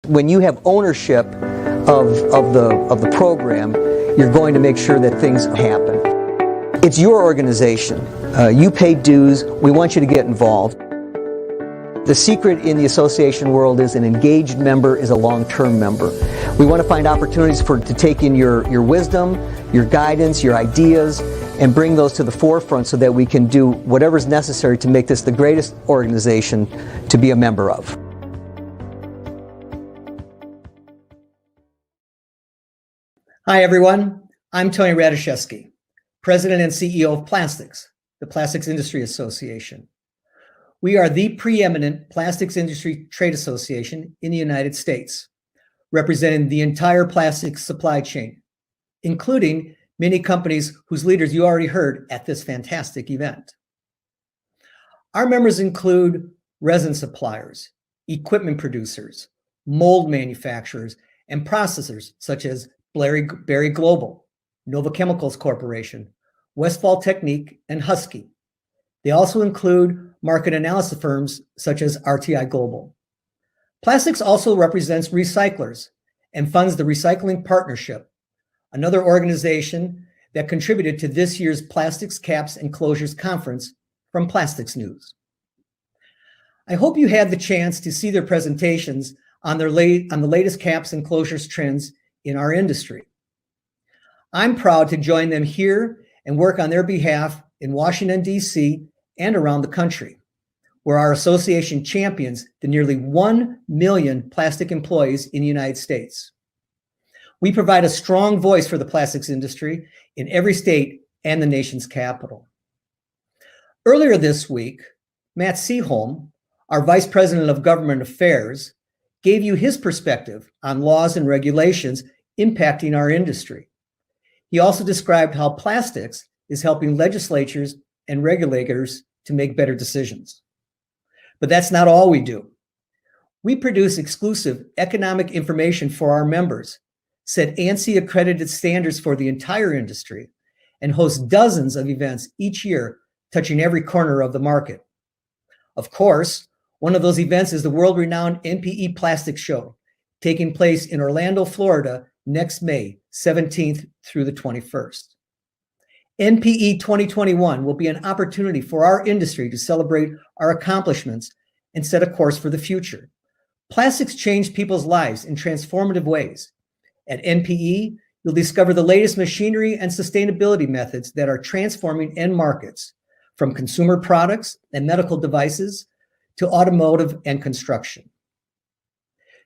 When you have ownership of the program, you're going to make sure that things happen. It's your organization. You pay dues. We want you to get involved. The secret in the association world is an engaged member is a long-term member. We want to find opportunities to take in your wisdom, your guidance, your ideas, and bring those to the forefront so that we can do whatever is necessary to make this the greatest organization to be a member of. Hi, everyone. I'm Tony Radoszewski, President and CEO of Plastics, the Plastics Industry Association. We are the preeminent plastics industry trade association in the United States, representing the entire plastics supply chain, including many companies whose leaders you already heard at this fantastic event. Our members include resin suppliers, equipment producers, mold manufacturers, and processors such as Berry Global, Nova Chemicals Corporation, Westfall Technique, and Husky. They also include market analysis firms such as RTI Global. Plastics also represents recyclers and funds the Recycling Partnership, another organization that contributed to this year's Plastics, Caps, and Closures Conference from Plastics News. I hope you had the chance to see their presentations on the latest caps and closures trends in our industry. I'm proud to join them here and work on their behalf in Washington, D.C. and around the country, where our association champions the nearly 1 million plastic employees in the United States. We provide a strong voice for the plastics industry in every state and the nation's capital. Earlier this week, Matt Seaholm, our Vice President of Government Affairs, gave you his perspective on laws and regulations impacting our industry. He also described how plastics is helping legislatures and regulators to make better decisions. But that's not all we do. We produce exclusive economic information for our members, set ANSI accredited standards for the entire industry, and host dozens of events each year touching every corner of the market. Of course, one of those events is the world-renowned NPE Plastics Show, taking place in Orlando, Florida, next May 17th through the 21st. NPE 2021 will be an opportunity for our industry to celebrate our accomplishments and set a course for the future. Plastics change people's lives in transformative ways. At NPE, you'll discover the latest machinery and sustainability methods that are transforming end markets, from consumer products and medical devices to automotive and construction.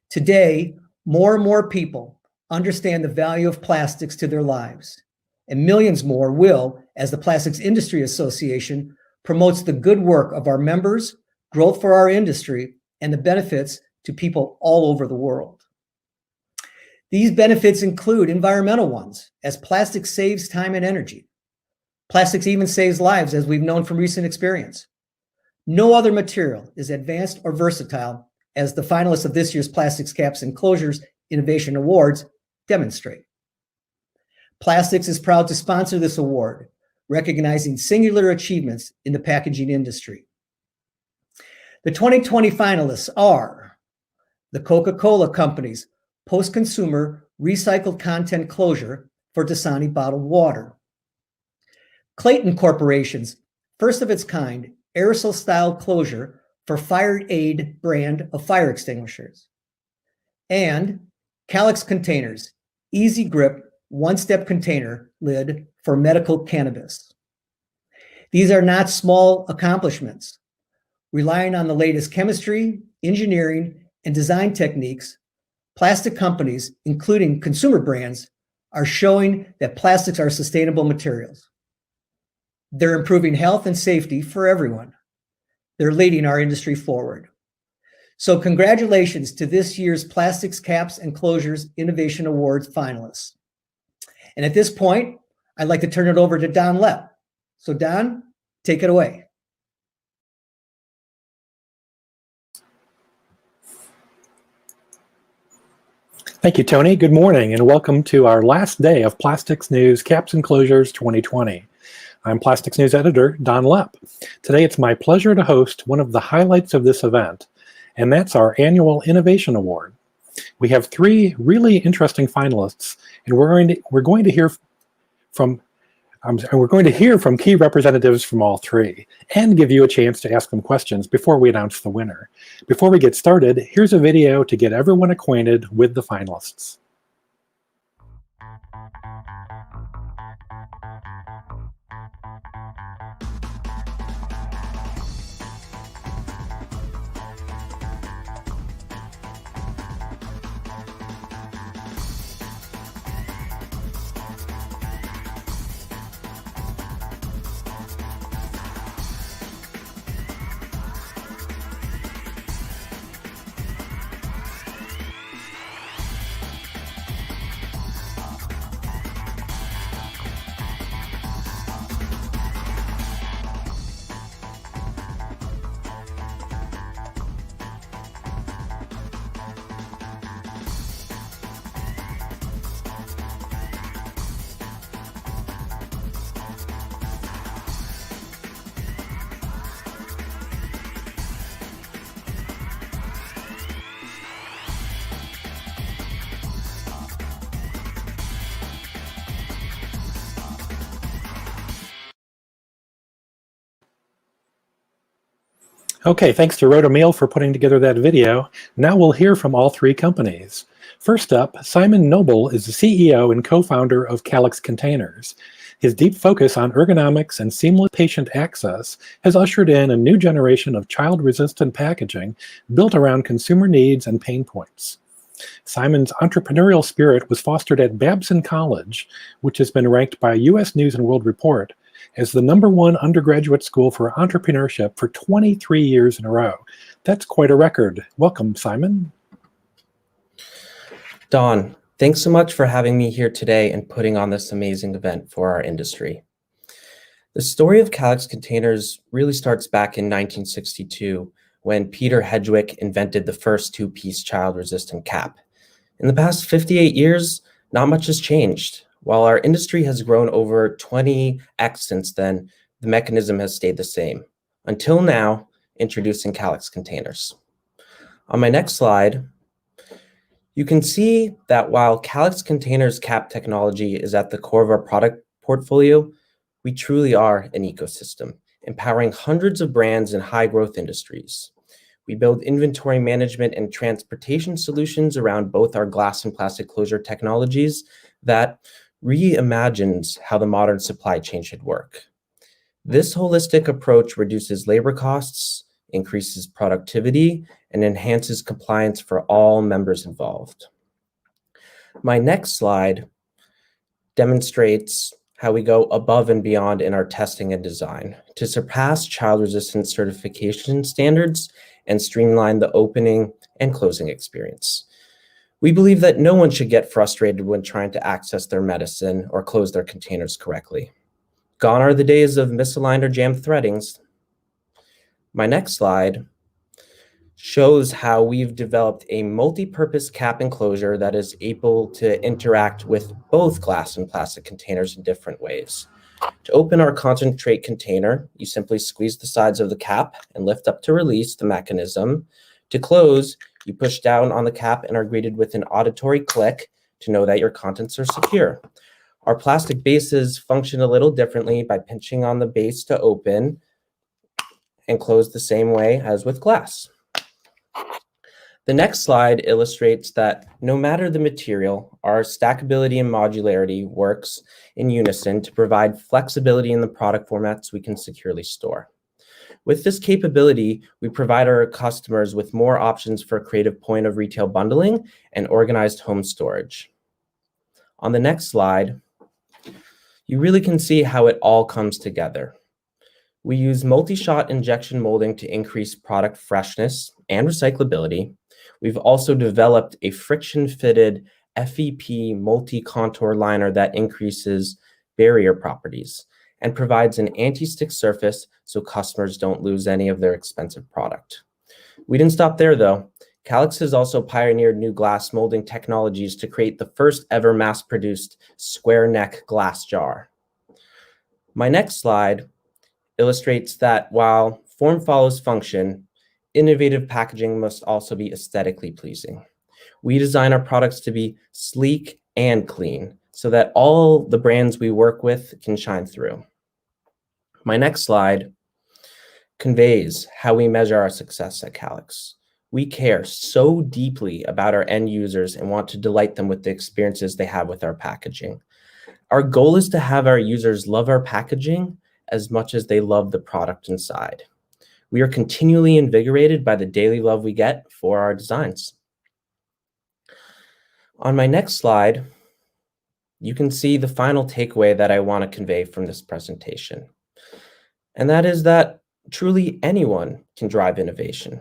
Today, more and more people understand the value of plastics to their lives, and millions more will as the Plastics Industry Association promotes the good work of our members, growth for our industry, and the benefits to people all over the world. These benefits include environmental ones, as plastics saves time and energy. Plastics even saves lives, as we've known from recent experience. No other material is advanced or versatile, as the finalists of this year's Plastics, Caps, and Closures Innovation Awards demonstrate. Plastics is proud to sponsor this award, recognizing singular achievements in the packaging industry. The 2020 finalists are the Coca-Cola Company's post-consumer recycled content closure for Dasani bottled water, Clayton Corporation's first of its kind aerosol-style closure for Fire Aid brand of fire extinguishers, and Calyx Containers Easy Grip one-step container lid for medical cannabis. These are not small accomplishments. Relying on the latest chemistry, engineering, and design techniques, plastic companies, including consumer brands, are showing that plastics are sustainable materials. They're improving health and safety for everyone. They're leading our industry forward. So congratulations to this year's Plastics, Caps, and Closures Innovation Awards finalists. And at this point, I'd like to turn it over to Don Lepp. So Don, take it away. Thank you, Tony. Good morning, and welcome to our last day of Plastics News Caps and Closures 2020. I'm Plastics News Editor Don Lepp. Today it's my pleasure to host one of the highlights of this event, and that's our annual Innovation Award. We have three really interesting finalists, and we're going to hear from key representatives from all three, and give you a chance to ask them questions before we announce the winner. Before we get started, here's a video to get everyone acquainted with the finalists. Okay, thanks to Rotomail for putting together that video. Now we'll hear from all three companies. First up, Simon Noble is the CEO and co-founder of Calyx Containers. His deep focus on ergonomics and seamless patient access has ushered in a new generation of child-resistant packaging built around consumer needs and pain points. Simon's entrepreneurial spirit was fostered at Babson College, which has been ranked by U.S. News & World Report as the #1 undergraduate school for entrepreneurship for 23 years in a row. That's quite a record. Welcome, Simon. Don, thanks so much for having me here today and putting on this amazing event for our industry. The story of Calyx Containers really starts back in 1962 when Peter Hedgwick invented the first two-piece child-resistant cap. In the past 58 years, not much has changed. While our industry has grown over 20x since then, the mechanism has stayed the same. Until now, introducing Calyx Containers. On my next slide, you can see that while Calyx Containers cap technology is at the core of our product portfolio, we truly are an ecosystem, empowering hundreds of brands in high-growth industries. We build inventory management and transportation solutions around both our glass and plastic closure technologies that reimagines how the modern supply chain should work. This holistic approach reduces labor costs, increases productivity, and enhances compliance for all members involved. My next slide demonstrates how we go above and beyond in our testing and design to surpass child-resistant certification standards and streamline the opening and closing experience. We believe that no one should get frustrated when trying to access their medicine or close their containers correctly. Gone are the days of misaligned or jammed threadings. My next slide shows how we've developed a multi-purpose cap enclosure that is able to interact with both glass and plastic containers in different ways. To open our concentrate container, you simply squeeze the sides of the cap and lift up to release the mechanism. To close, you push down on the cap and are greeted with an auditory click to know that your contents are secure. Our plastic bases function a little differently by pinching on the base to open and close the same way as with glass. The next slide illustrates that no matter the material, our stackability and modularity works in unison to provide flexibility in the product formats we can securely store. With this capability, we provide our customers with more options for creative point of retail bundling and organized home storage. On the next slide, you really can see how it all comes together. We use multi-shot injection molding to increase product freshness and recyclability. We've also developed a friction-fitted FEP multi-contour liner that increases barrier properties and provides an anti-stick surface so customers don't lose any of their expensive product. We didn't stop there though. Calyx has also pioneered new glass molding technologies to create the first ever mass-produced square neck glass jar. My next slide illustrates that while form follows function, innovative packaging must also be aesthetically pleasing. We design our products to be sleek and clean so that all the brands we work with can shine through. My next slide conveys how we measure our success at Calix. We care so deeply about our end users and want to delight them with the experiences they have with our packaging. Our goal is to have our users love our packaging as much as they love the product inside. We are continually invigorated by the daily love we get for our designs. On my next slide, you can see the final takeaway that I want to convey from this presentation. And that is that truly anyone can drive innovation.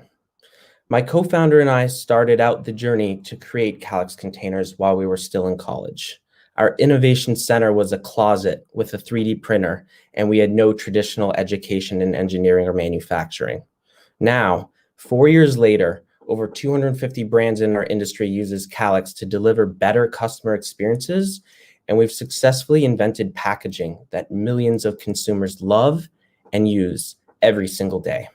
My co-founder and I started out the journey to create Calix containers while we were still in college. Our innovation center was a closet with a 3D printer, and we had no traditional education in engineering or manufacturing. Now, 4 years later, over 250 brands in our industry uses Calix to deliver better customer experiences, and we've successfully invented packaging that millions of consumers love and use every single day.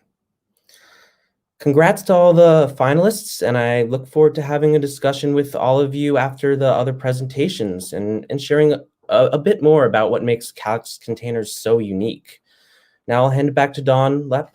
Congrats to all the finalists, and I look forward to having a discussion with all of you after the other presentations and sharing a bit more about what makes Calix containers so unique. Now I'll hand it back to Don Lepp.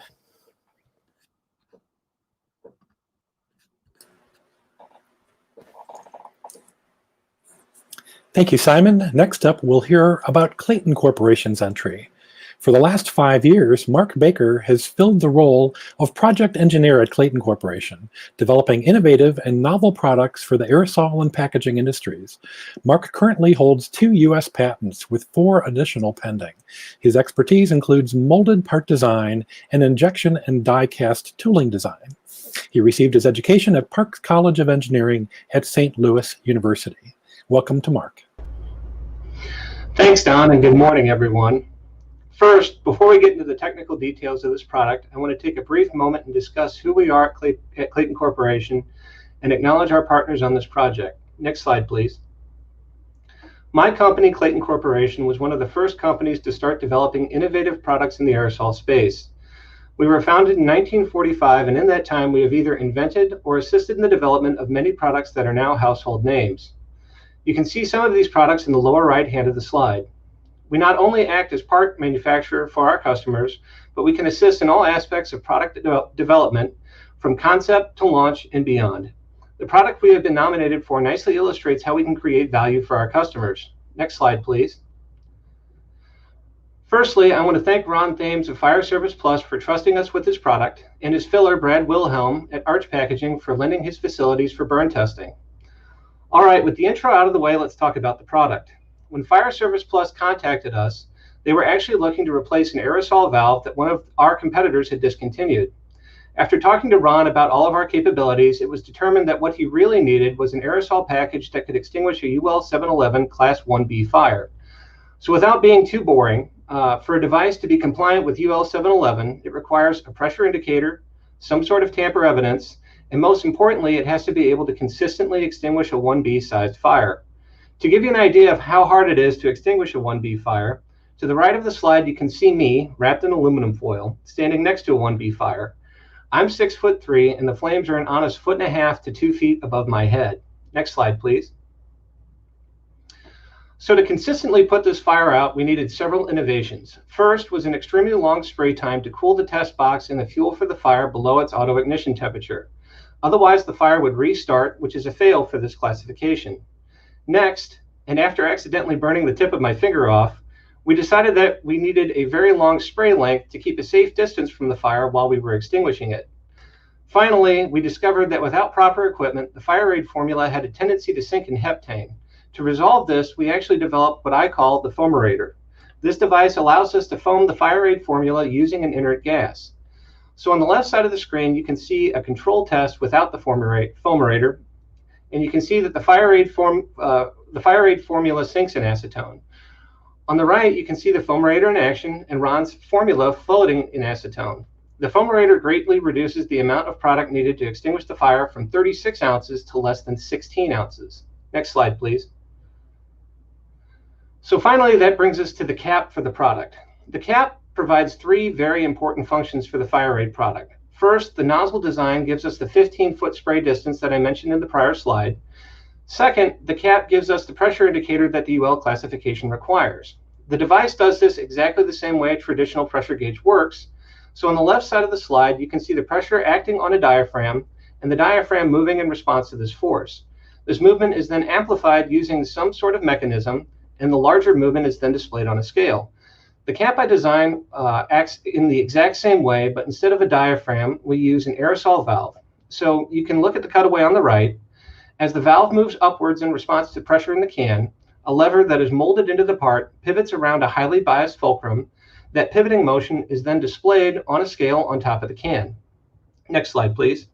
Thank you, Simon. Next up, we'll hear about Clayton Corporation's entry. For the last 5 years, Mark Baker has filled the role of project engineer at Clayton Corporation, developing innovative and novel products for the aerosol and packaging industries. Mark currently holds 2 U.S. patents with 4 additional pending. His expertise includes molded part design and injection and die-cast tooling design. He received his education at Parks College of Engineering at St. Louis University. Welcome to Mark. Thanks, Don, and good morning, everyone. First, before we get into the technical details of this product, I want to take a brief moment and discuss who we are at Clayton Corporation and acknowledge our partners on this project. Next slide, please. My company, Clayton Corporation, was one of the first companies to start developing innovative products in the aerosol space. We were founded in 1945, and in that time, we have either invented or assisted in the development of many products that are now household names. You can see some of these products in the lower right hand of the slide. We not only act as part manufacturer for our customers, but we can assist in all aspects of product development, from concept to launch and beyond. The product we have been nominated for nicely illustrates how we can create value for our customers. Next slide, please. Firstly, I want to thank Ron Thames of Fire Service Plus for trusting us with this product, and his filler, Brad Wilhelm at Arch Packaging, for lending his facilities for burn testing. All right, with the intro out of the way, let's talk about the product. When Fire Service Plus contacted us, they were actually looking to replace an aerosol valve that one of our competitors had discontinued. After talking to Ron about all of our capabilities, it was determined that what he really needed was an aerosol package that could extinguish a UL 711 Class 1B fire. So without being too boring, for a device to be compliant with UL 711, it requires a pressure indicator, some sort of tamper evidence, and most importantly, it has to be able to consistently extinguish a 1B sized fire. To give you an idea of how hard it is to extinguish a 1B fire, to the right of the slide, you can see me, wrapped in aluminum foil, standing next to a 1B fire. I'm 6'3", and the flames are an honest 1.5 to 2 feet above my head. Next slide, please. So to consistently put this fire out, we needed several innovations. First was an extremely long spray time to cool the test box and the fuel for the fire below its auto ignition temperature. Otherwise, the fire would restart, which is a fail for this classification. Next, and after accidentally burning the tip of my finger off, we decided that we needed a very long spray length to keep a safe distance from the fire while we were extinguishing it. Finally, we discovered that without proper equipment, the fire aid formula had a tendency to sink in heptane. To resolve this, we actually developed what I call the foamerator. This device allows us to foam the fire aid formula using an inert gas. So on the left side of the screen, you can see a control test without the foamerator, and you can see that the fire aid formula sinks in acetone. On the right, you can see the foamerator in action and Ron's formula floating in acetone. The foamerator greatly reduces the amount of product needed to extinguish the fire from 36 ounces to less than 16 ounces. Next slide, please. So finally, that brings us to the cap for the product. The cap provides 3 very important functions for the fire aid product. First, the nozzle design gives us the 15-foot spray distance that I mentioned in the prior slide. Second, the cap gives us the pressure indicator that the UL classification requires. The device does this exactly the same way a traditional pressure gauge works. So on the left side of the slide, you can see the pressure acting on a diaphragm and the diaphragm moving in response to this force. This movement is then amplified using some sort of mechanism, and the larger movement is then displayed on a scale. The cap by design acts in the exact same way, but instead of a diaphragm, we use an aerosol valve. So you can look at the cutaway on the right. As the valve moves upwards in response to pressure in the can, a lever that is molded into the part pivots around a highly biased fulcrum. That pivoting motion is then displayed on a scale on top of the can. Next slide, please.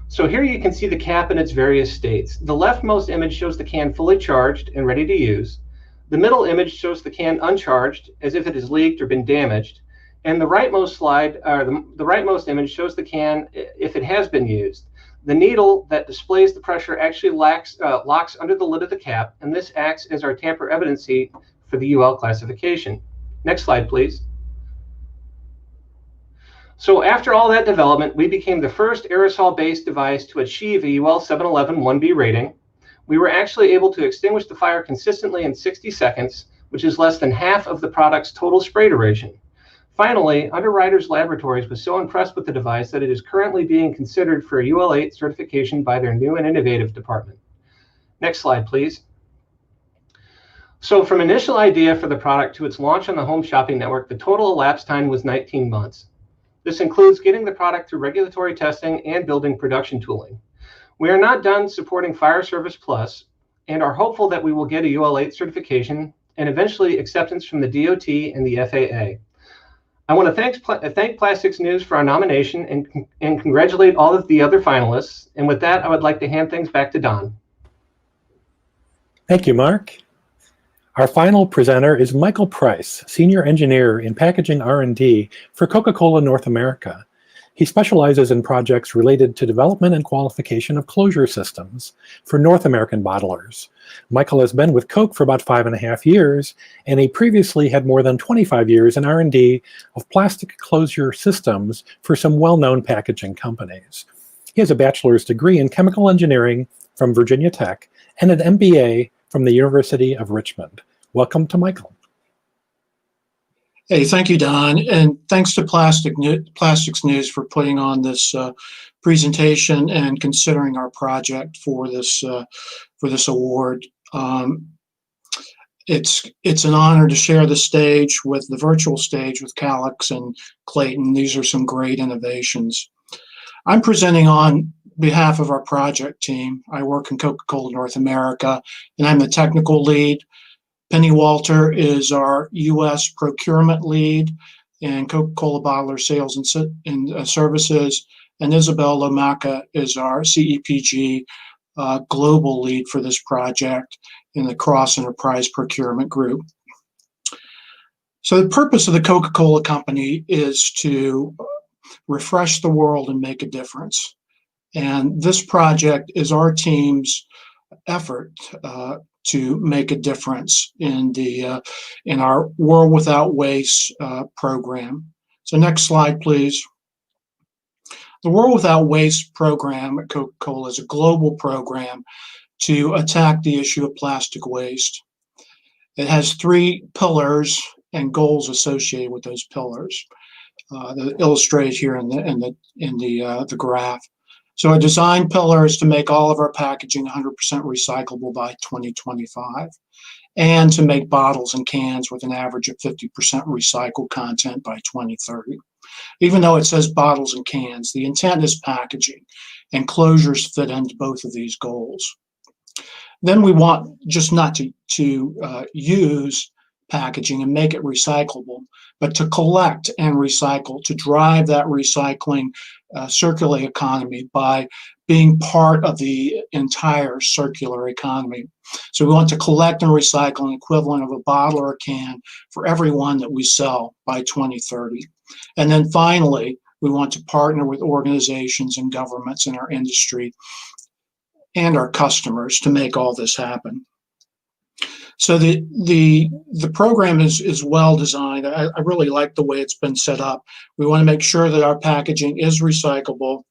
So here you can see the cap in its various states. The leftmost image shows the can fully charged and ready to use. The middle image shows the can uncharged, as if it has leaked or been damaged. And the rightmost rightmost image shows the can if it has been used. The needle that displays the pressure actually locks under the lid of the cap, and this acts as our tamper evidency for the UL classification. Next slide, please. So after all that development, we became the first aerosol-based device to achieve a UL 711 1B rating. We were actually able to extinguish the fire consistently in 60 seconds, which is less than half of the product's total spray duration. Finally, Underwriters Laboratories was so impressed with the device that it is currently being considered for a UL 8 certification by their new and innovative department. Next slide, please. So from initial idea for the product to its launch on the Home Shopping Network, the total elapsed time was 19 months. This includes getting the product through regulatory testing and building production tooling. We are not done supporting Fire Service Plus and are hopeful that we will get a UL 8 certification and eventually acceptance from the DOT and the FAA. I want to thank Plastics News for our nomination and congratulate all of the other finalists. And with that, I would like to hand things back to Don. Thank you, Mark. Our final presenter is Michael Price, Senior Engineer in Packaging R&D for Coca-Cola North America. He specializes in projects related to development and qualification of closure systems for North American bottlers. Michael has been with Coke for about 5.5 years, and he previously had more than 25 years in R&D of plastic closure systems for some well-known packaging companies. He has a bachelor's degree in chemical engineering from Virginia Tech and an MBA from the University of Richmond. Welcome to Michael. Hey, thank you, Don, and thanks to Plastics News for putting on this presentation and considering our project for this award. It's an honor to share the virtual stage with Calix and Clayton. These are some great innovations. I'm presenting on behalf of our project team. I work in Coca-Cola North America, and I'm the technical lead. Penny Walter is our U.S. procurement lead and Coca-Cola bottler sales and services, and Isabel Lomaca is our CEPG global lead for this project in the cross-enterprise procurement group. So the purpose of the Coca-Cola Company is to refresh the world and make a difference. And this project is our team's effort to make a difference in our World Without Waste program. So next slide, please. The World Without Waste program at Coca-Cola is a global program to attack the issue of plastic waste. It has 3 pillars and goals associated with those pillars. They're illustrated here in the graph. So a design pillar is to make all of our packaging 100% recyclable by 2025, and to make bottles and cans with an average of 50% recycled content by 2030. Even though it says bottles and cans, the intent is packaging, and closures fit into both of these goals. Then we want just not to use packaging and make it recyclable, but to collect and recycle, to drive that recycling circular economy by being part of the entire circular economy. So we want to collect and recycle an equivalent of a bottle or a can for every one that we sell by 2030. And then finally, we want to partner with organizations and governments in our industry and our customers to make all this happen. So the program is well designed. I really like the way it's been set up. We want to make sure that our packaging is recyclable.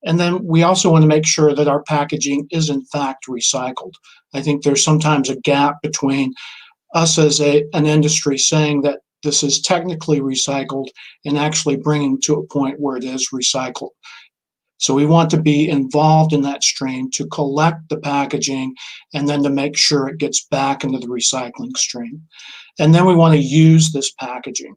And then we also want to make sure that our packaging is in fact recycled. I think there's sometimes a gap between us as an industry saying that this is technically recycled and actually bringing to a point where it is recycled. So we want to be involved in that stream to collect the packaging and then to make sure it gets back into the recycling stream. And then we want to use this packaging,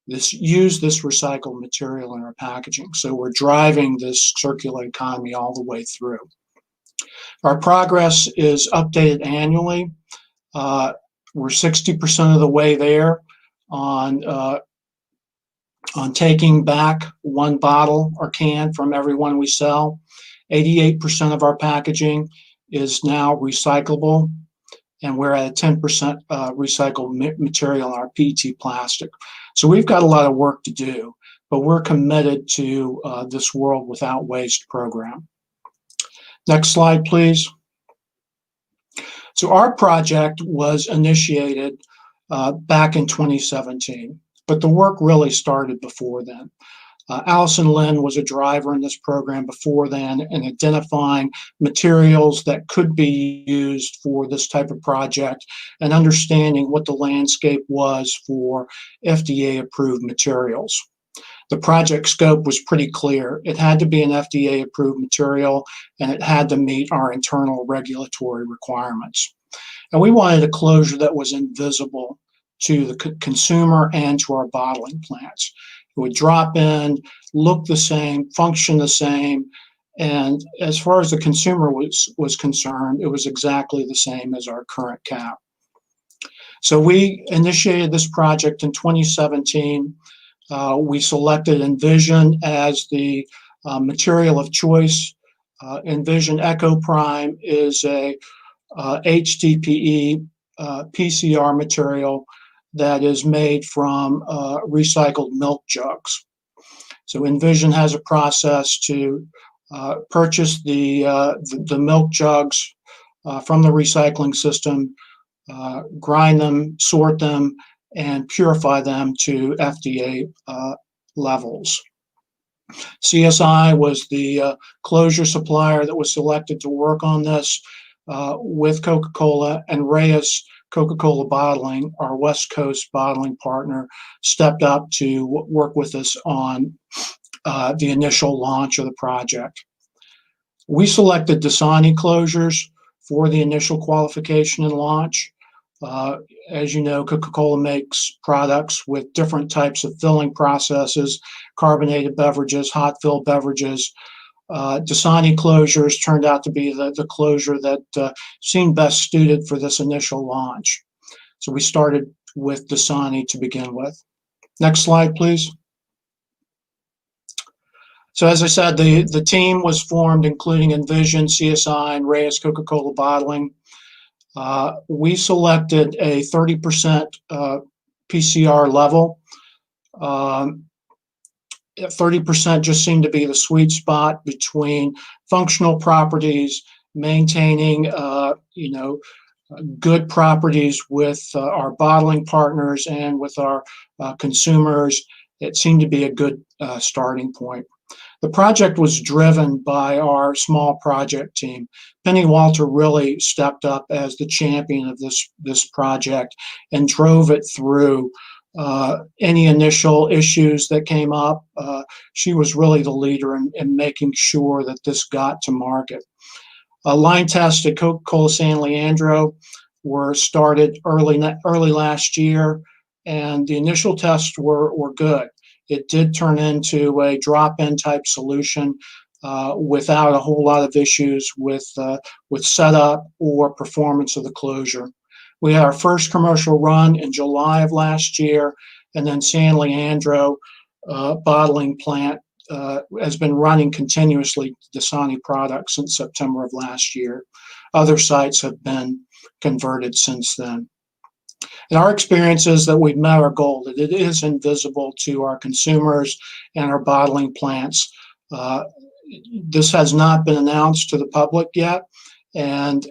use this recycled material in our packaging. So we're driving this circular economy all the way through. Our progress is updated annually. We're 60% of the way there on taking back one bottle or can from every one we sell. 88% of our packaging is now recyclable, and we're at a 10% recycled material in our PET plastic. So we've got a lot of work to do, but we're committed to this World Without Waste program. Next slide, please. So our project was initiated back in 2017. But the work really started before then. Allison Lynn was a driver in this program before then in identifying materials that could be used for this type of project and understanding what the landscape was for FDA-approved materials. The project scope was pretty clear. It had to be an FDA-approved material, and it had to meet our internal regulatory requirements. And we wanted a closure that was invisible to the consumer and to our bottling plants. It would drop in, look the same, function the same, and as far as the consumer was concerned, it was exactly the same as our current cap. So we initiated this project in 2017. We selected Envision as the material of choice. Envision Eco Prime is a HDPE PCR material that is made from recycled milk jugs. So Envision has a process to purchase the milk jugs from the recycling system, grind them, sort them, and purify them to FDA levels. CSI was the closure supplier that was selected to work on this with Coca-Cola, and Reyes Coca-Cola Bottling, our West Coast bottling partner, stepped up to work with us on the initial launch of the project. We selected Dasani closures for the initial qualification and launch. As you know, Coca-Cola makes products with different types of filling processes, carbonated beverages, hot fill beverages. Dasani closures turned out to be the closure that seemed best suited for this initial launch. So we started with Dasani to begin with. Next slide, please. So as I said, the team was formed including Envision, CSI, and Reyes Coca-Cola Bottling. We selected a 30% PCR level. 30% just seemed to be the sweet spot between functional properties, maintaining good properties with our bottling partners and with our consumers. It seemed to be a good starting point. The project was driven by our small project team. Penny Walter really stepped up as the champion of this project and drove it through any initial issues that came up. She was really the leader in making sure that this got to market. Line tests at Coca-Cola San Leandro were started early last year, and the initial tests were good. It did turn into a drop-in type solution without a whole lot of issues with setup or performance of the closure. We had our first commercial run in July of last year, and then San Leandro bottling plant has been running continuously Dasani products since September of last year. Other sites have been converted since then. And our experience is that we've met our goal, that it is invisible to our consumers and our bottling plants. This has not been announced to the public yet, and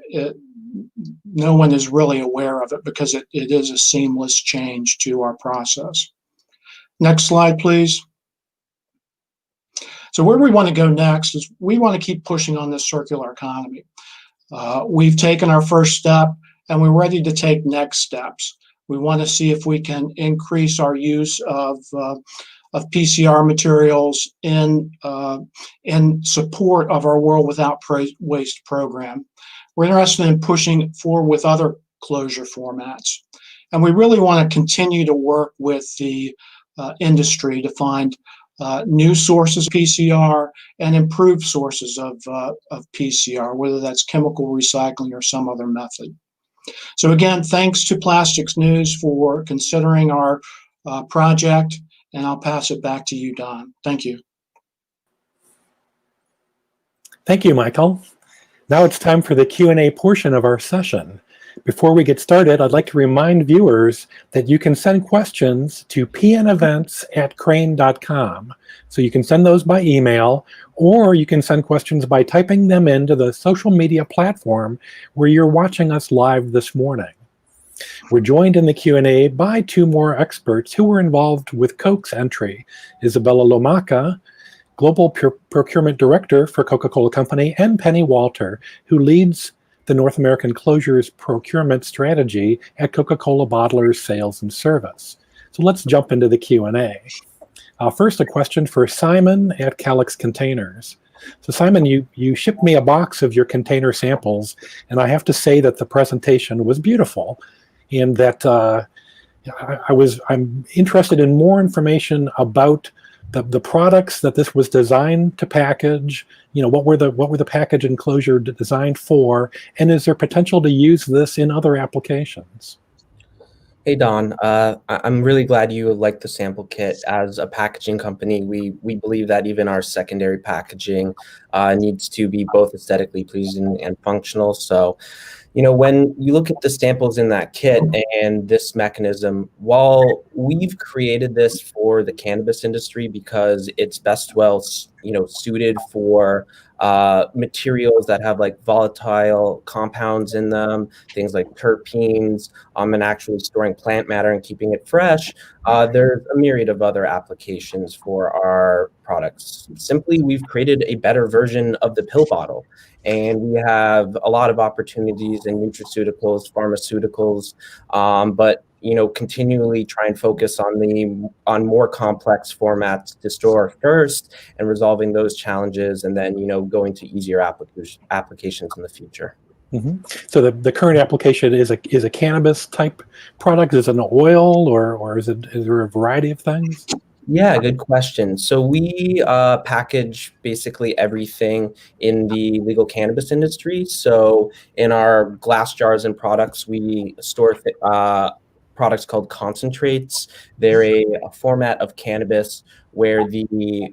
no one is really aware of it because it is a seamless change to our process. Next slide, please. So where we want to go next is we want to keep pushing on this circular economy. We've taken our first step and we're ready to take next steps. We want to see if we can increase our use of PCR materials in support of our World Without Waste program. We're interested in pushing forward with other closure formats. And we really want to continue to work with the industry to find new sources of PCR and improved sources of PCR, whether that's chemical recycling or some other method. So again, thanks to Plastics News for considering our project, and I'll pass it back to you, Don. Thank you. Thank you, Michael. Now it's time for the Q&A portion of our session. Before we get started, I'd like to remind viewers that you can send questions to pnevents@crane.com. So you can send those by email, or you can send questions by typing them into the social media platform where you're watching us live this morning. We're joined in the Q&A by two more experts who were involved with Coke's entry, Isabella Lomaca, Global Procurement Director for Coca-Cola Company, and Penny Walter, who leads the North American Closures Procurement Strategy at Coca-Cola Bottlers Sales and Service. So let's jump into the Q&A. First, a question for Simon at Calyx Containers. So Simon, you shipped me a box of your container samples, and I have to say that the presentation was beautiful, and that I'm interested in more information about the products that this was designed to package. You know, what were the package and closure designed for, and is there potential to use this in other applications? Hey Don, I'm really glad you like the sample kit. As a packaging company, we believe that even our secondary packaging needs to be both aesthetically pleasing and functional. So, you know, when you look at the samples in that kit and this mechanism, while we've created this for the cannabis industry because it's best suited for materials that have like volatile compounds in them, things like terpenes, and actually storing plant matter and keeping it fresh, there's a myriad of other applications for our products. Simply, we've created a better version of the pill bottle. And we have a lot of opportunities in nutraceuticals, pharmaceuticals, but you know, continually try and focus on more complex formats to store first and resolving those challenges, and then, you know, going to easier applications in the future. Mm-hmm. So the current application is a cannabis type product. Is it an oil, or is there a variety of things? Yeah, good question. So we package basically everything in the legal cannabis industry. So in our glass jars and products, we store products called concentrates. They're a format of cannabis where the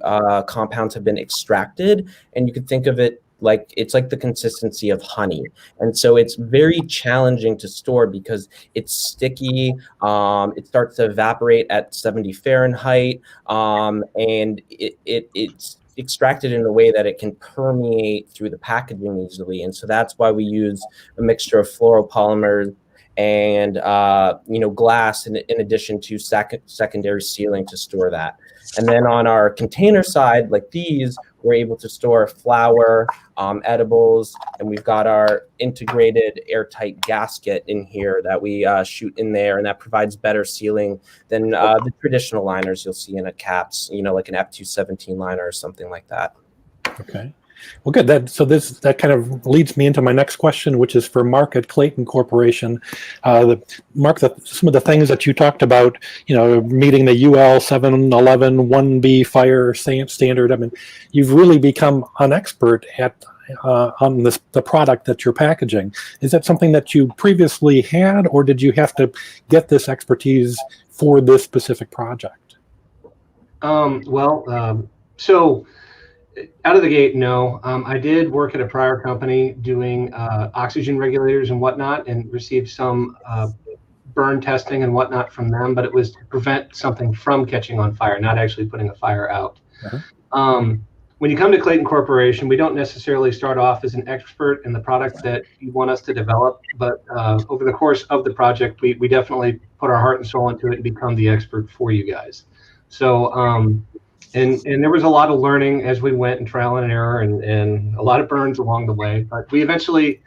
compounds have been extracted, and you could think of it like it's like the consistency of honey. And so it's very challenging to store because it's sticky. It starts to evaporate at 70 Fahrenheit, and it's extracted in a way that it can permeate through the packaging easily. And so that's why we use a mixture of fluoropolymers and glass in addition to secondary sealing to store that. And then on our container side, like these, we're able to store flour, edibles, and we've got our integrated airtight gasket in here that we shoot in there, and that provides better sealing than the traditional liners you'll see in a caps, you know, like an F217 liner or something like that. Okay. Well, good. That kind of leads me into my next question, which is for Mark at Clayton Corporation. Mark, some of the things that you talked about, you know, meeting the UL 711 1B fire standard. I mean, you've really become an expert on the product that you're packaging. Is that something that you previously had, or did you have to get this expertise for this specific project? So out of the gate, no. I did work at a prior company doing oxygen regulators and whatnot, and received some burn testing and whatnot from them, but it was to prevent something from catching on fire, not actually putting a fire out. Uh-huh. when you come to Clayton Corporation, we don't necessarily start off as an expert in the product that you want us to develop, but over the course of the project, we definitely put our heart and soul into it and become the expert for you guys. So, and there was a lot of learning as we went, and trial and error, and a lot of burns along the way, but we eventually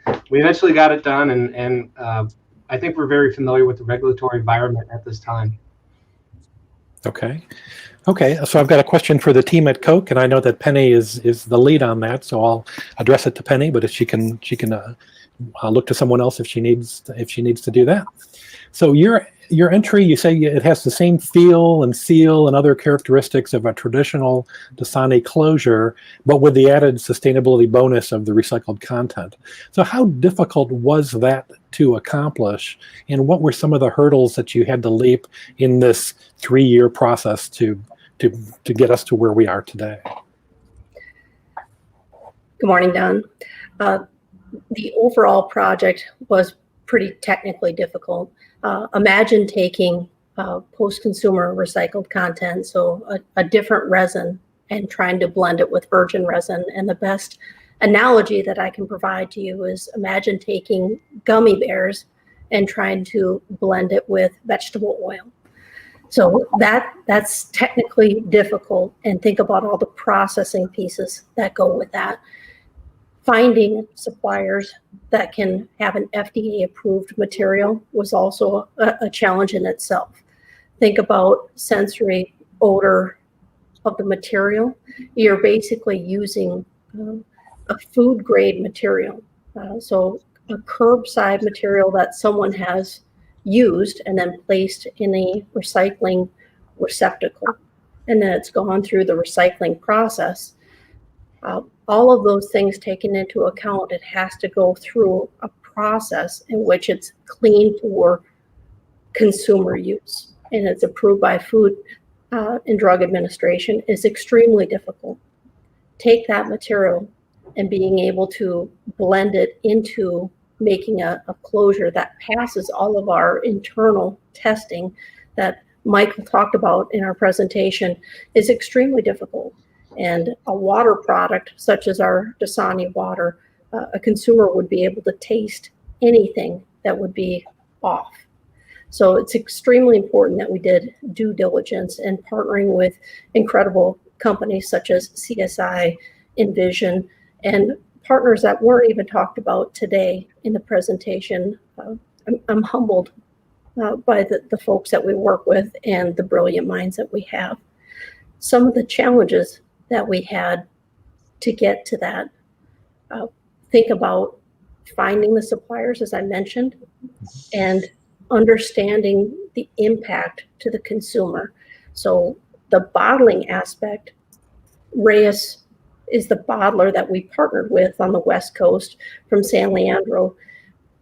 got it done, and I think we're very familiar with the regulatory environment at this time. Okay. Okay, so I've got a question for the team at Coke, and I know that Penny is the lead on that, so I'll address it to Penny. But if she can look to someone else if she needs to do that. So your entry, you say it has the same feel and seal and other characteristics of a traditional Dasani closure, but with the added sustainability bonus of the recycled content. So how difficult was that to accomplish, and what were some of the hurdles that you had to leap in this 3-year process to get us to where we are today? Good morning, Don. The overall project was pretty technically difficult. Imagine taking post-consumer recycled content, so a different resin, and trying to blend it with virgin resin. And the best analogy that I can provide to you is imagine taking gummy bears and trying to blend it with vegetable oil. So that's technically difficult, and think about all the processing pieces that go with that. Finding suppliers that can have an FDA-approved material was also a challenge in itself. Think about sensory odor of the material. You're basically using a food-grade material. So a curbside material that someone has used and then placed in a recycling receptacle, and then it's gone through the recycling process. All of those things taken into account, it has to go through a process in which it's clean for consumer use, and it's approved by Food and Drug Administration. Is extremely difficult. Take that material and being able to blend it into making a closure that passes all of our internal testing that Michael talked about in our presentation is extremely difficult. And a water product such as our Dasani water, a consumer would be able to taste anything that would be off. So it's extremely important that we did due diligence and partnering with incredible companies such as CSI, Envision, and partners that weren't even talked about today in the presentation. I'm humbled by the folks that we work with and the brilliant minds that we have. Some of the challenges that we had to get to that, think about finding the suppliers, as I mentioned, and understanding the impact to the consumer. So the bottling aspect, Reyes is the bottler that we partnered with on the West Coast from San Leandro.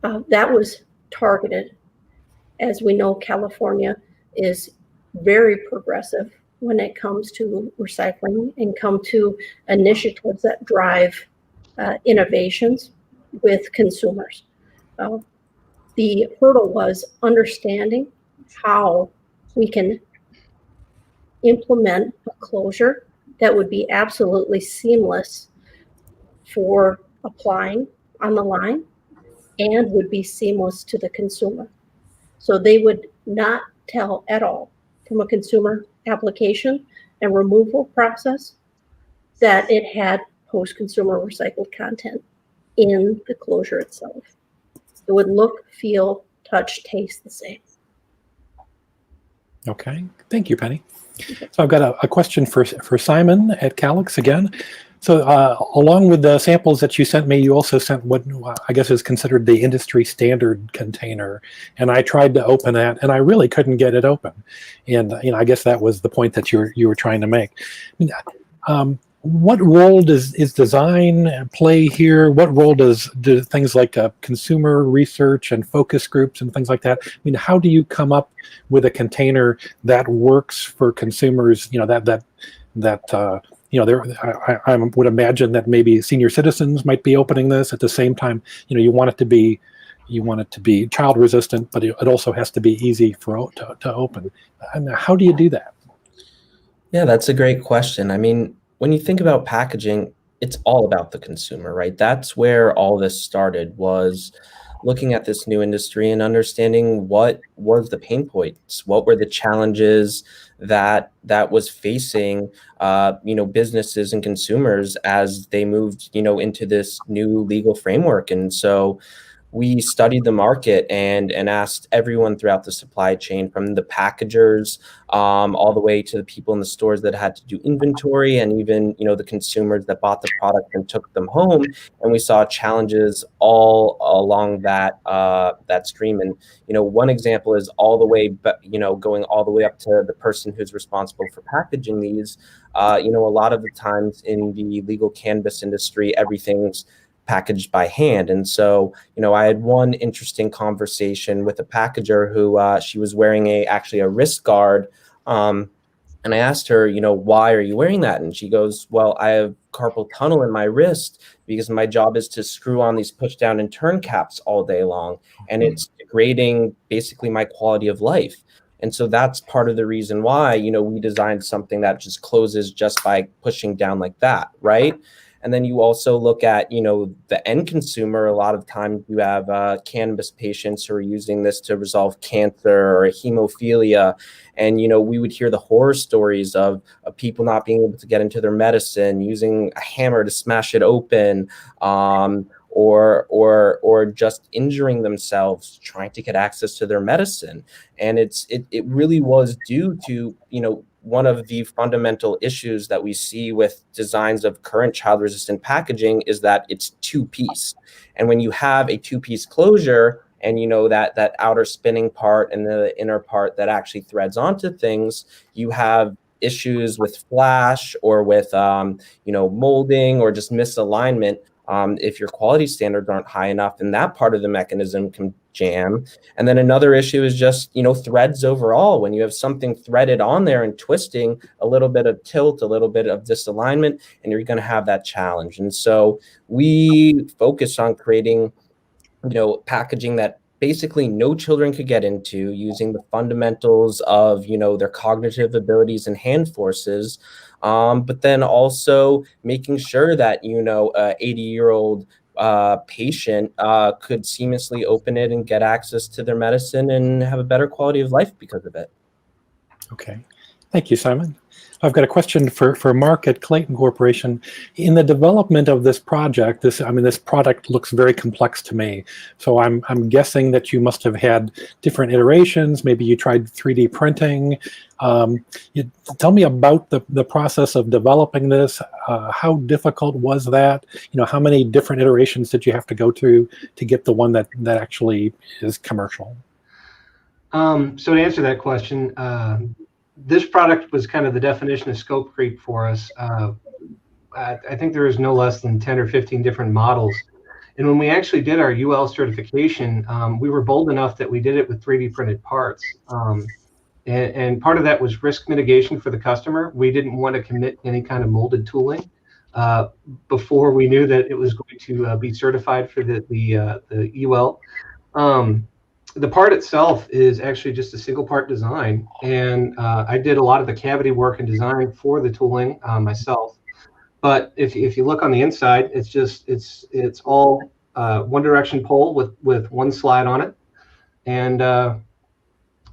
That was targeted. As we know, California is very progressive when it comes to recycling and come to initiatives that drive innovations with consumers. The hurdle was understanding how we can implement a closure that would be absolutely seamless for applying on the line and would be seamless to the consumer. So they would not tell at all from a consumer application and removal process that it had post-consumer recycled content in the closure itself. It would look, feel, touch, taste the same. Okay, thank you, Penny. So I've got a question for Simon at Calix again. So along with the samples that you sent me, you also sent what I guess is considered the industry standard container. And I tried to open that, and I really couldn't get it open. And I guess that was the point that you were trying to make. What role does design play here? What role do things like consumer research and focus groups and things like that? How do you come up with a container that works for consumers? I would imagine that maybe senior citizens might be opening this at the same time. You want it to be child resistant, but it also has to be easy to open. And how do you do that? Yeah, that's a great question. when you think about packaging, it's all about the consumer, right? That's where all this started, was looking at this new industry and understanding what was the pain points, what were the challenges that was facing businesses and consumers as they moved into this new legal framework. And so we studied the market and asked everyone throughout the supply chain, from the packagers all the way to the people in the stores that had to do inventory, and even the consumers that bought the product and took them home. And we saw challenges all along that stream. And one example is all the way, going all the way up to the person who's responsible for packaging these. A lot of the times in the legal cannabis industry, everything's packaged by hand. And so, I had one interesting conversation with a packager who she was wearing actually a wrist guard. And I asked her, why are you wearing that? And she goes, well, I have carpal tunnel in my wrist because my job is to screw on these push down and turn caps all day long. And it's degrading basically my quality of life. And so that's part of the reason why, we designed something that just closes just by pushing down like that, right? And then you also look at, the end consumer. A lot of times you have cannabis patients who are using this to resolve cancer or hemophilia. And, we would hear the horror stories of people not being able to get into their medicine, using a hammer to smash it open, or just injuring themselves trying to get access to their medicine. And it really was due to, one of the fundamental issues that we see with designs of current child-resistant packaging is that it's two-piece. And when you have a two-piece closure, and that outer spinning part and the inner part that actually threads onto things, you have issues with flash or with molding or just misalignment. If your quality standards aren't high enough, and that part of the mechanism can jam. And then another issue is just, threads overall. When you have something threaded on there and twisting, a little bit of tilt, a little bit of disalignment, and you're going to have that challenge. And so we focus on creating, packaging that basically no children could get into, using the fundamentals of, their cognitive abilities and hand forces. But then also making sure that, a 80-year-old patient could seamlessly open it and get access to their medicine and have a better quality of life because of it. Okay. Thank you, Simon. I've got a question for Mark at Clayton Corporation. In the development of this project, this product looks very complex to me. So I'm guessing that you must have had different iterations. Maybe you tried 3D printing. Tell me about the process of developing this. How difficult was that? How many different iterations did you have to go through to get the one that actually is commercial? So to answer that question, this product was kind of the definition of scope creep for us. I think there was no less than 10 or 15 different models. And when we actually did our UL certification, we were bold enough that we did it with 3D printed parts. And part of that was risk mitigation for the customer. We didn't want to commit any kind of molded tooling before we knew that it was going to be certified for the UL. The part itself is actually just a single part design, and I did a lot of the cavity work and design for the tooling myself. But if you look on the inside, it's all one direction pole with one slide on it, and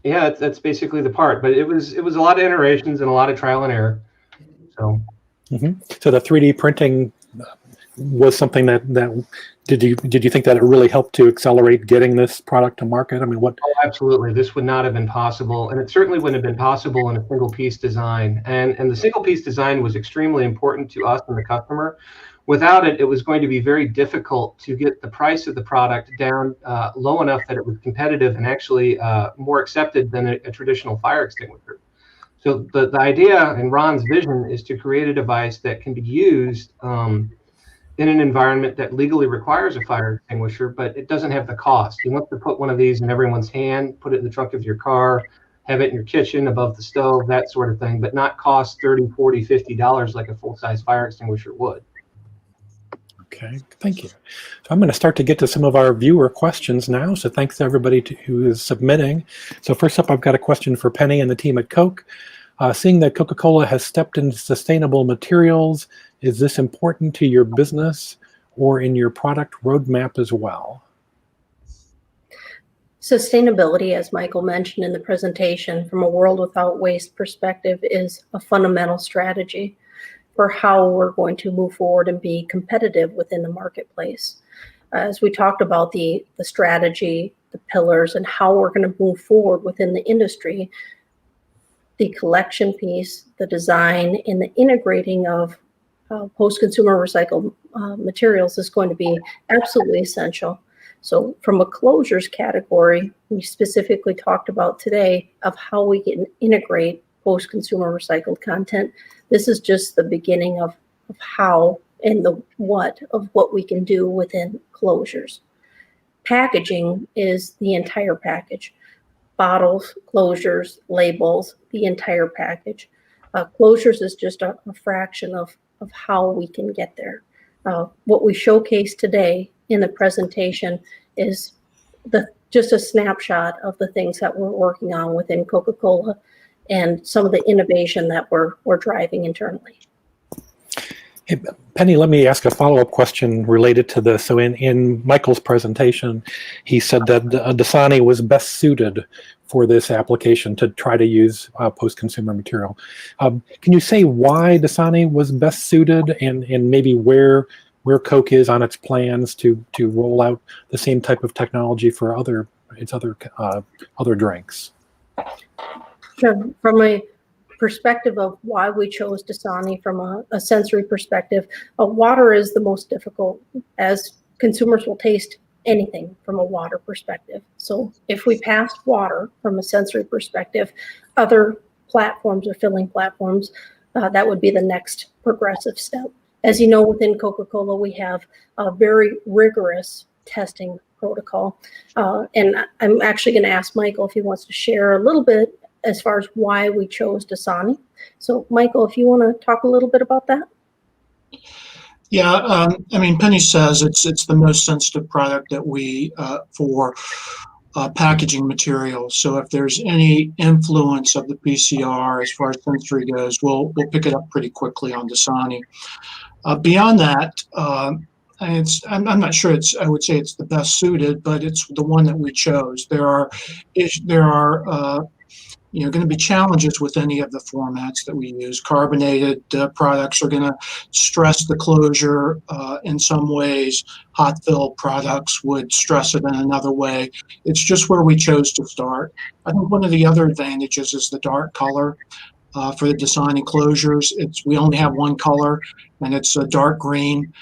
yeah, that's basically the part. But it was a lot of iterations and a lot of trial and error. So, So the 3D printing was something that did you think that it really helped to accelerate getting this product to market? I mean, what? Oh, absolutely. This would not have been possible, and it certainly wouldn't have been possible in a single piece design. And the single piece design was extremely important to us and the customer. Without it, it was going to be very difficult to get the price of the product down low enough that it was competitive and actually more accepted than a traditional fire extinguisher. So the idea and Ron's vision is to create a device that can be used in an environment that legally requires a fire extinguisher, but it doesn't have the cost. You want to put one of these in everyone's hand, put it in the trunk of your car, have it in your kitchen, above the stove, that sort of thing, but not cost $30, $40, $50 like a full-size fire extinguisher would. Okay, thank you. So I'm going to start to get to some of our viewer questions now. So thanks to everybody who is submitting. So first up, I've got a question for Penny and the team at Coke. Seeing that Coca-Cola has stepped into sustainable materials, is this important to your business or in your product roadmap as well? Sustainability, as Michael mentioned in the presentation, from a world without waste perspective, is a fundamental strategy for how we're going to move forward and be competitive within the marketplace. As we talked about the strategy, the pillars, and how we're going to move forward within the industry, the collection piece, the design, and the integrating of post-consumer recycled materials is going to be absolutely essential. So from a closures category, we specifically talked about today of how we can integrate post-consumer recycled content. This is just the beginning of how and the what of what we can do within closures. Packaging is the entire package. Bottles, closures, labels, the entire package. Closures is just a fraction of how we can get there. What we showcased today in the presentation is just a snapshot of the things that we're working on within Coca-Cola and some of the innovation that we're driving internally. Hey, Penny, let me ask a follow-up question related to this. So in Michael's presentation, he said that Dasani was best suited for this application to try to use post-consumer material. Can you say why Dasani was best suited and maybe where Coke is on its plans to roll out the same type of technology for its other drinks? Sure. From a perspective of why we chose Dasani from a sensory perspective, water is the most difficult, as consumers will taste anything from a water perspective. So if we passed water from a sensory perspective, other platforms or filling platforms, that would be the next progressive step. As you know, within Coca-Cola, we have a very rigorous testing protocol. And I'm actually going to ask Michael if he wants to share a little bit as far as why we chose Dasani. So Michael, if you want to talk a little bit about that. Yeah, I mean, Penny says it's the most sensitive product that we for packaging materials. So if there's any influence of the PCR as far as sensory goes, we'll pick it up pretty quickly on Dasani. Beyond that, I'm not sure I would say it's the best suited, but it's the one that we chose. There are going to be challenges with any of the formats that we use. Carbonated products are going to stress the closure in some ways. Hot fill products would stress it in another way. It's just where we chose to start. I think one of the other advantages is the dark color. For the Dasani closures, we only have one color, and it's a dark green.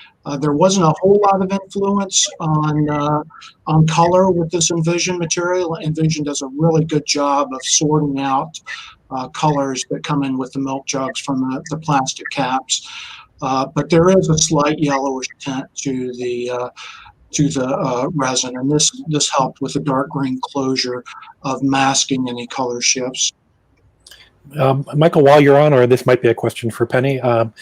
There wasn't a whole lot of influence on color with this Envision material. Envision does a really good job of sorting out colors that come in with the milk jugs from the plastic caps. But there is a slight yellowish tint to the resin, and this helped with the dark green closure of masking any color shifts. Michael, while you're on, or this might be a question for Penny, a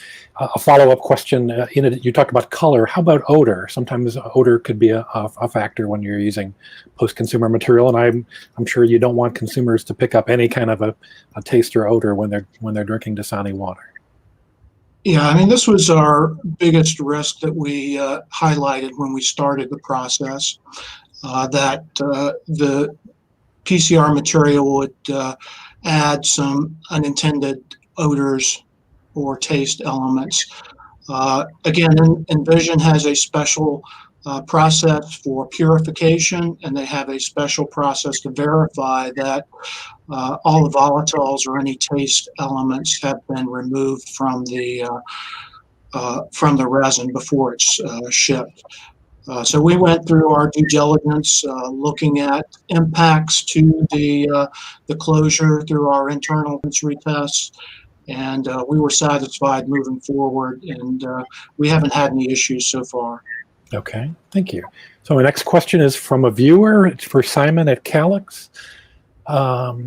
follow-up question. You talked about color. How about odor? Sometimes odor could be a factor when you're using post-consumer material, and I'm sure you don't want consumers to pick up any kind of a taste or odor when they're drinking Dasani water. Yeah, I mean, this was our biggest risk that we highlighted when we started the process, that the PCR material would add some unintended odors or taste elements. Again, Envision has a special process for purification, and they have a special process to verify that all the volatiles or any taste elements have been removed from the resin before it's shipped. So we went through our due diligence, looking at impacts to the closure through our internal sensory tests, and we were satisfied moving forward, and we haven't had any issues so far. Okay, thank you. So my next question is from a viewer. It's for Simon at Calyx. I've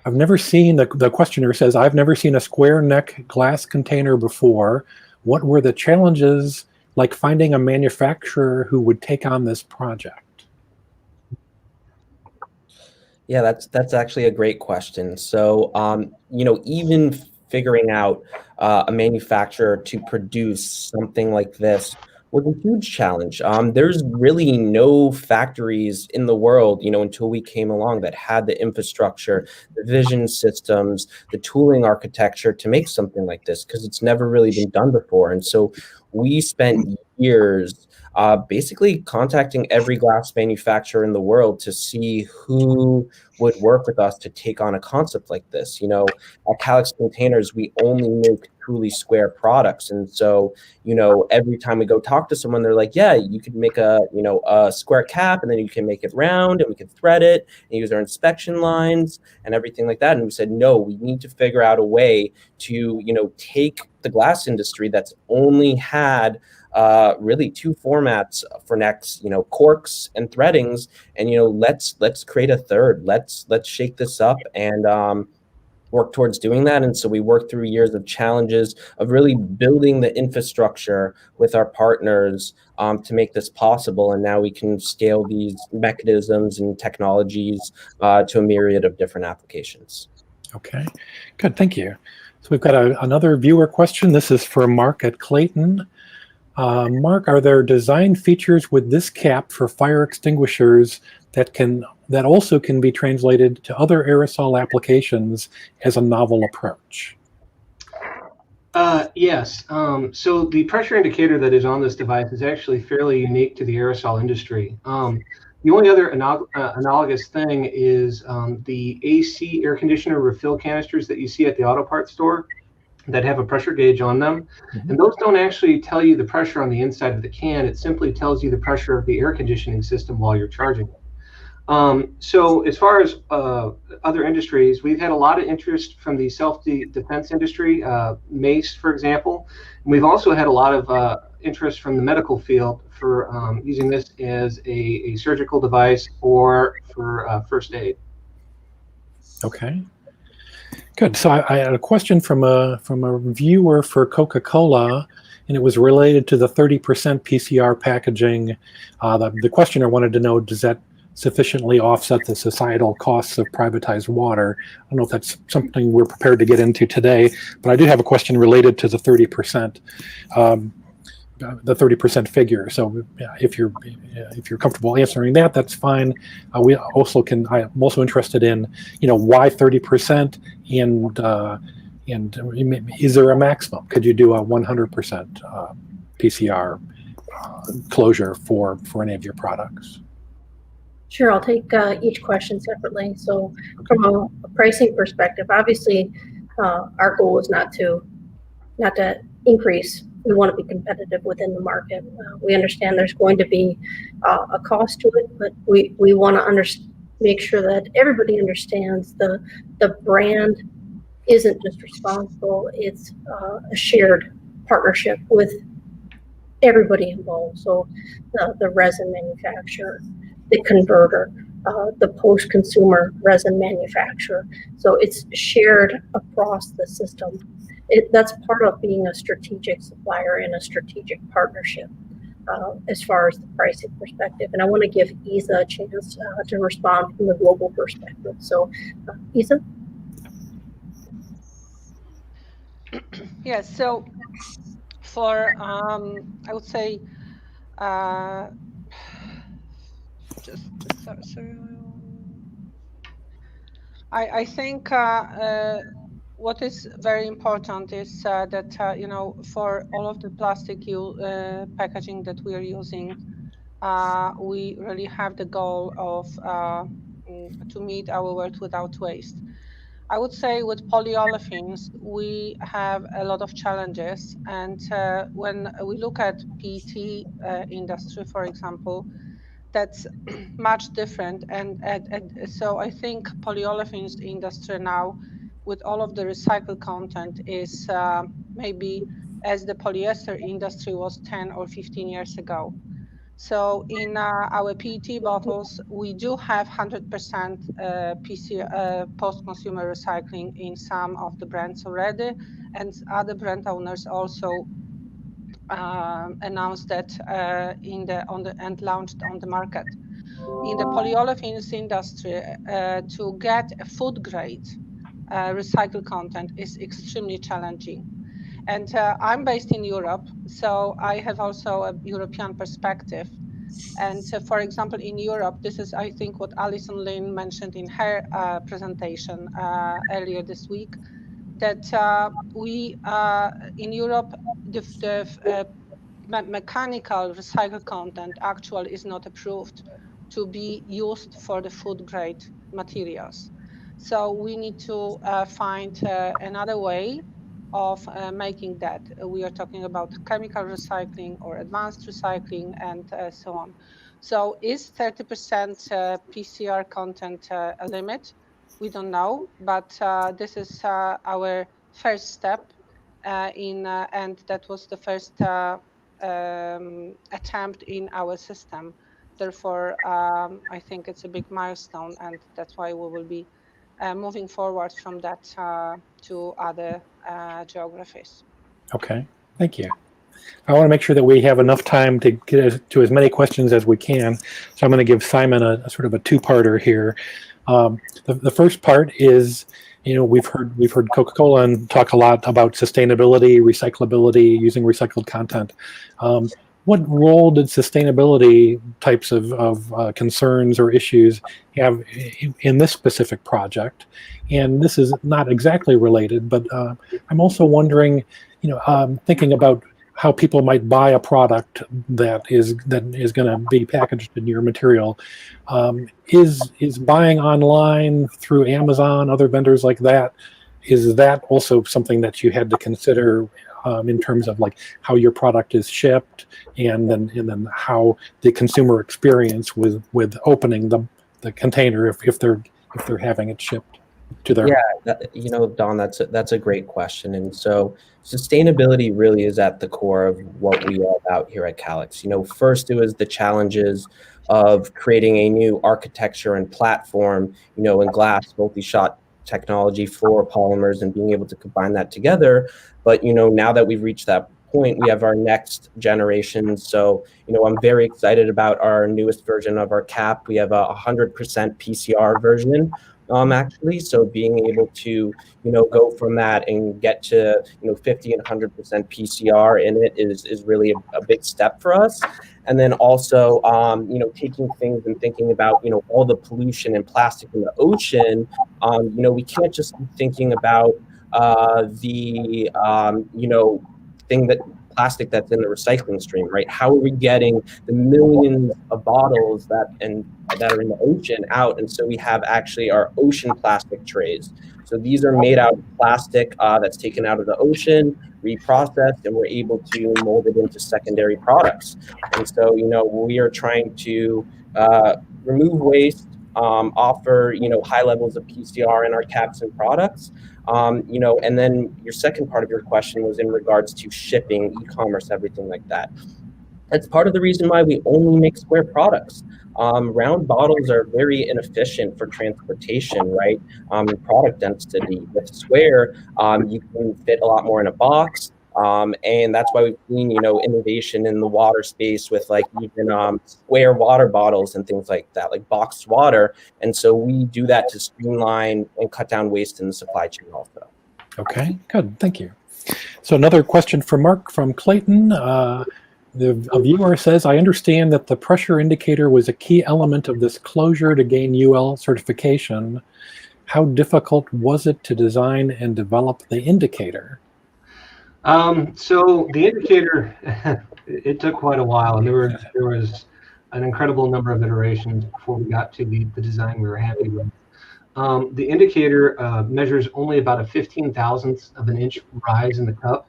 never seen, the questioner says, I've never seen a square neck glass container before. What were the challenges like finding a manufacturer who would take on this project? Yeah, that's actually a great question. So, even figuring out a manufacturer to produce something like this was a huge challenge. There's really no factories in the world, until we came along that had the infrastructure, the vision systems, the tooling architecture to make something like this, because it's never really been done before. And so we spent years basically contacting every glass manufacturer in the world to see who would work with us to take on a concept like this. At Calix Containers, we only make truly square products. And so, every time we go talk to someone, they're like, yeah, you could make a square cap, and then you can make it round, and we can thread it and use our inspection lines and everything like that. And we said, no, we need to figure out a way to, take the glass industry that's only had really two formats for necks, corks and threadings, and let's create a third. Let's shake this up and work towards doing that. And so we worked through years of challenges of really building the infrastructure with our partners to make this possible. And now we can scale these mechanisms and technologies to a myriad of different applications. Okay, good, thank you. So we've got another viewer question. This is for Mark at Clayton. Mark, are there design features with this cap for fire extinguishers that also can be translated to other aerosol applications as a novel approach? Yes. So the pressure indicator that is on this device is actually fairly unique to the aerosol industry. The only other analogous thing is the AC air conditioner refill canisters that you see at the auto parts store that have a pressure gauge on them. Mm-hmm. And those don't actually tell you the pressure on the inside of the can. It simply tells you the pressure of the air conditioning system while you're charging it. So as far as other industries, we've had a lot of interest from the self-defense industry, mace, for example. And we've also had a lot of interest from the medical field for using this as a surgical device or for first aid. Okay. Good. So I had a question from a viewer for Coca-Cola, and it was related to the 30% PCR packaging. The questioner wanted to know, does that sufficiently offset the societal costs of privatized water? I don't know if that's something we're prepared to get into today, but I did have a question related to the 30%. The 30% figure. So if you're comfortable answering that, that's fine. I'm also interested in, why 30%, and is there a maximum? Could you do a 100% PCR closure for any of your products? Sure, I'll take each question separately. So from a pricing perspective, obviously our goal is not to increase. We want to be competitive within the market. We understand there's going to be a cost to it, but we want to make sure that everybody understands the brand isn't just responsible, it's a shared partnership with everybody involved. So the resin manufacturer, the converter, the post-consumer resin manufacturer. So it's shared across the system. That's part of being a strategic supplier and a strategic partnership as far as the pricing perspective. And I want to give Isa a chance to respond from the global perspective. So Isa? Yes, so for, I would say, I think what is very important is that for all of the plastic packaging that we are using, we really have the goal of to meet our world without waste. I would say with polyolefins, we have a lot of challenges, and when we look at PET industry, for example, that's much different. And so I think polyolefins industry now, with all of the recycled content, is maybe as the polyester industry was 10 or 15 years ago. So in our PET bottles, we do have 100% post-consumer recycling in some of the brands already, and other brand owners also announced that and launched on the market. in the polyolefins industry to get a food grade recycled content is extremely challenging. And I'm based in Europe, so I have also a European perspective. And for example, in Europe, this is, I think, what Alison Lin mentioned in her presentation earlier this week, that we, in Europe, the mechanical recycled content actually is not approved to be used for the food grade materials. So we need to find another way of making that. We are talking about chemical recycling or advanced recycling and so on. So is 30% PCR content a limit? We don't know, but this is our first step and that was the first attempt in our system. Therefore, I think it's a big milestone, and that's why we will be moving forward from that to other geographies. Okay, thank you. I want to make sure that we have enough time to get to as many questions as we can. So I'm going to give Simon a sort of a two-parter here. The first part is, we've heard Coca-Cola talk a lot about sustainability, recyclability, using recycled content. What role did sustainability types of concerns or issues have in this specific project? And this is not exactly related, but I'm also wondering, thinking about how people might buy a product that is going to be packaged in your material. Is buying online through Amazon, other vendors like that, is that also something that you had to consider in terms of like how your product is shipped, and then how the consumer experience with opening the container if they're having it shipped to their Don, that's a great question. And so sustainability really is at the core of what we are about here at Calyx. First it was the challenges of creating a new architecture and platform, in glass, multi-shot technology, fluoropolymers, and being able to combine that together. But, now that we've reached that point, we have our next generation. So, I'm very excited about our newest version of our cap. We have a 100% PCR version. Actually, so being able to go from that and get to 50 and 100% PCR in it is really a big step for us. And then also taking things and thinking about all the pollution and plastic in the ocean. We can't just be thinking about the plastic that's in the recycling stream, right? How are we getting the millions of bottles that are in the ocean out? And so we have actually our ocean plastic trays. So these are made out of plastic that's taken out of the ocean, reprocessed, and we're able to mold it into secondary products. And so, we are trying to remove waste, offer, high levels of PCR in our caps and products. And then your second part of your question was in regards to shipping, e-commerce, everything like that. That's part of the reason why we only make square products. Round bottles are very inefficient for transportation, right? And product density. With square, you can fit a lot more in a box. And that's why we've seen, innovation in the water space with like even square water bottles and things like that, like boxed water. And so we do that to streamline and cut down waste in the supply chain also. Okay, good, thank you. So another question for Mark from Clayton. The viewer says, I understand that the pressure indicator was a key element of this closure to gain UL certification. How difficult was it to design and develop the indicator? So the indicator, it took quite a while, and there was an incredible number of iterations before we got to the design we were happy with. The indicator measures only about a 15,000th of an inch rise in the cup,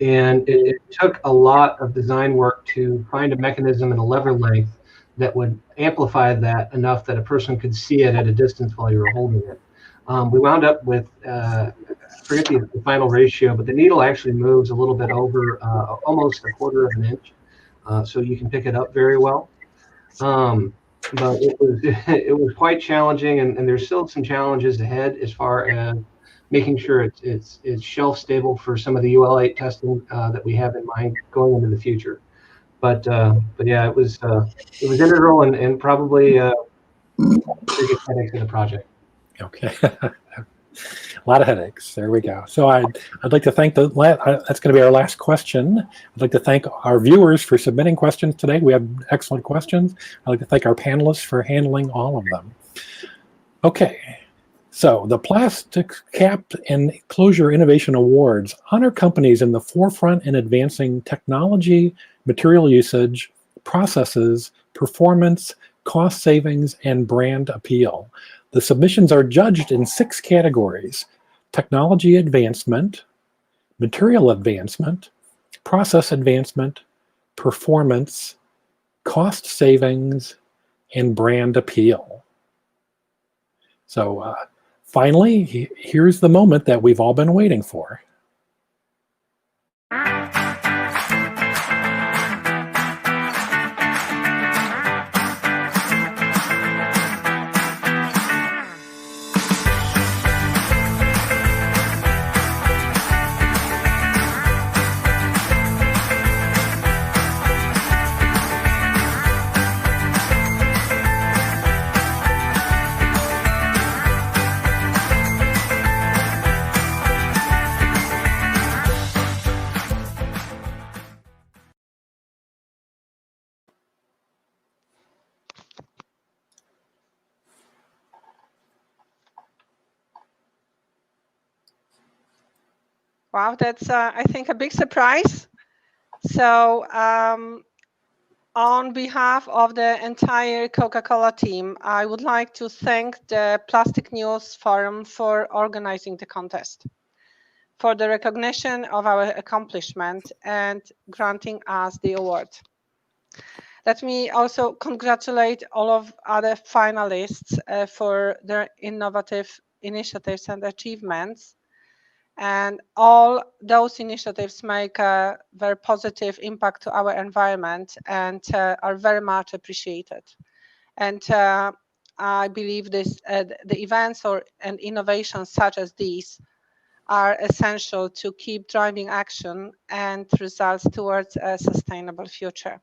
and it took a lot of design work to find a mechanism and a lever length that would amplify that enough that a person could see it at a distance while you were holding it. We wound up with I forget the final ratio, but the needle actually moves a little bit over almost a quarter of an inch, so you can pick it up very well. But it was quite challenging, and there's still some challenges ahead as far as making sure it's shelf stable for some of the UL8 testing that we have in mind going into the future. But yeah, it was integral and probably the biggest headache in the project. Okay. A lot of headaches. There we go. So I'd like to thank that's going to be our last question. I'd like to thank our viewers for submitting questions today. We have excellent questions. I'd like to thank our panelists for handling all of them. Okay. So the Plastic Cap and Closure Innovation Awards honor companies in the forefront in advancing technology, material usage, processes, performance, cost savings, and brand appeal. The submissions are judged in 6 categories: technology advancement, material advancement, process advancement, performance, cost savings, and brand appeal. So finally, here's the moment that we've all been waiting for. Wow, that's, I think, a big surprise. So on behalf of the entire Coca-Cola team, I would like to thank the Plastic News Forum for organizing the contest, for the recognition of our accomplishment and granting us the award. Let me also congratulate all of other finalists for their innovative initiatives and achievements. And all those initiatives make a very positive impact to our environment and are very much appreciated. And I believe the events and innovations such as these are essential to keep driving action and results towards a sustainable future.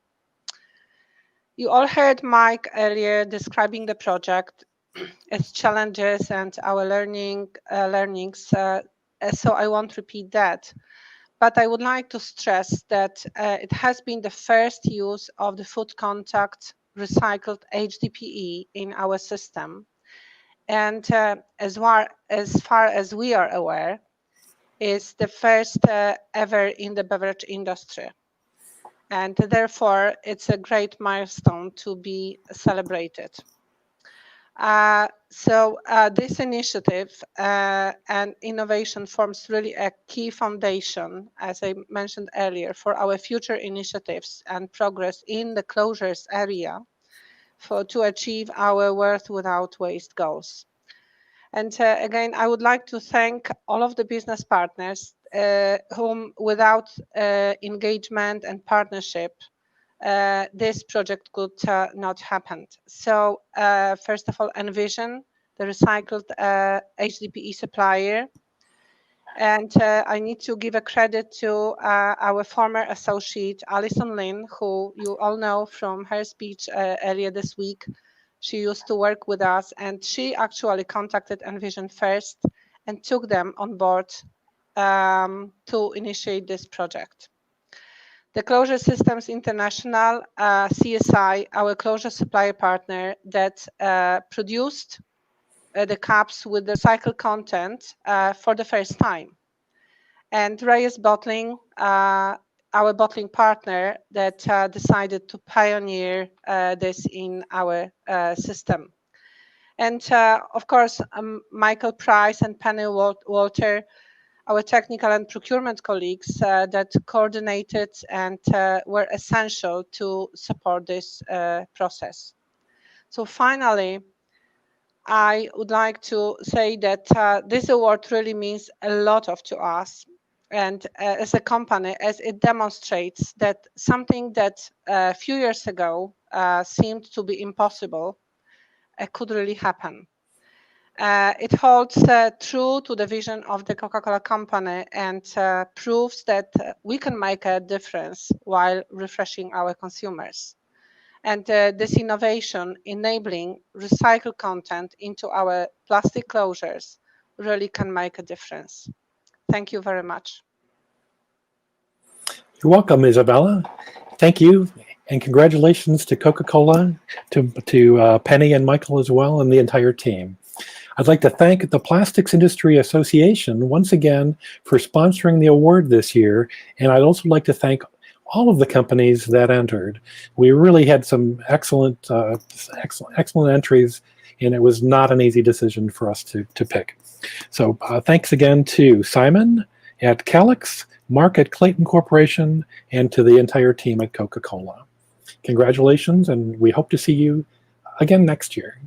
You all heard Mike earlier describing the project, its challenges and our learnings, so I won't repeat that. But I would like to stress that it has been the first use of the food contact recycled HDPE in our system. And as far as we are aware, is the first ever in the beverage industry. And therefore, it's a great milestone to be celebrated. So this initiative and innovation forms really a key foundation, as I mentioned earlier, for our future initiatives and progress in the closures area to achieve our World Without Waste goals. And again, I would like to thank all of the business partners whom without engagement and partnership, this project could not happen. So first of all, Envision, the recycled HDPE supplier. And I need to give a credit to our former associate, Alison Lin, who you all know from her speech earlier this week. She used to work with us, and she actually contacted Envision first and took them on board to initiate this project. The Closure Systems International, CSI, our closure supplier partner that produced the cups with the recycled content for the first time. And Reyes Bottling, our bottling partner that decided to pioneer this in our system. And of course, Michael Price and Penny Walter, our technical and procurement colleagues that coordinated and were essential to support this process. So finally, I would like to say that this award really means a lot to us. And as a company, as it demonstrates that something that a few years ago seemed to be impossible could really happen. It holds true to the vision of the Coca-Cola company and proves that we can make a difference while refreshing our consumers. And this innovation enabling recycled content into our plastic closures really can make a difference. Thank you very much. You're welcome, Isabella. Thank you, and congratulations to Coca-Cola, to Penny and Michael as well, and the entire team. I'd like to thank the Plastics Industry Association once again for sponsoring the award this year, and I'd also like to thank all of the companies that entered. We really had some excellent entries, and it was not an easy decision for us to pick. So thanks again to Simon at Calix, Mark at Clayton Corporation, and to the entire team at Coca-Cola. Congratulations, and we hope to see you again next year.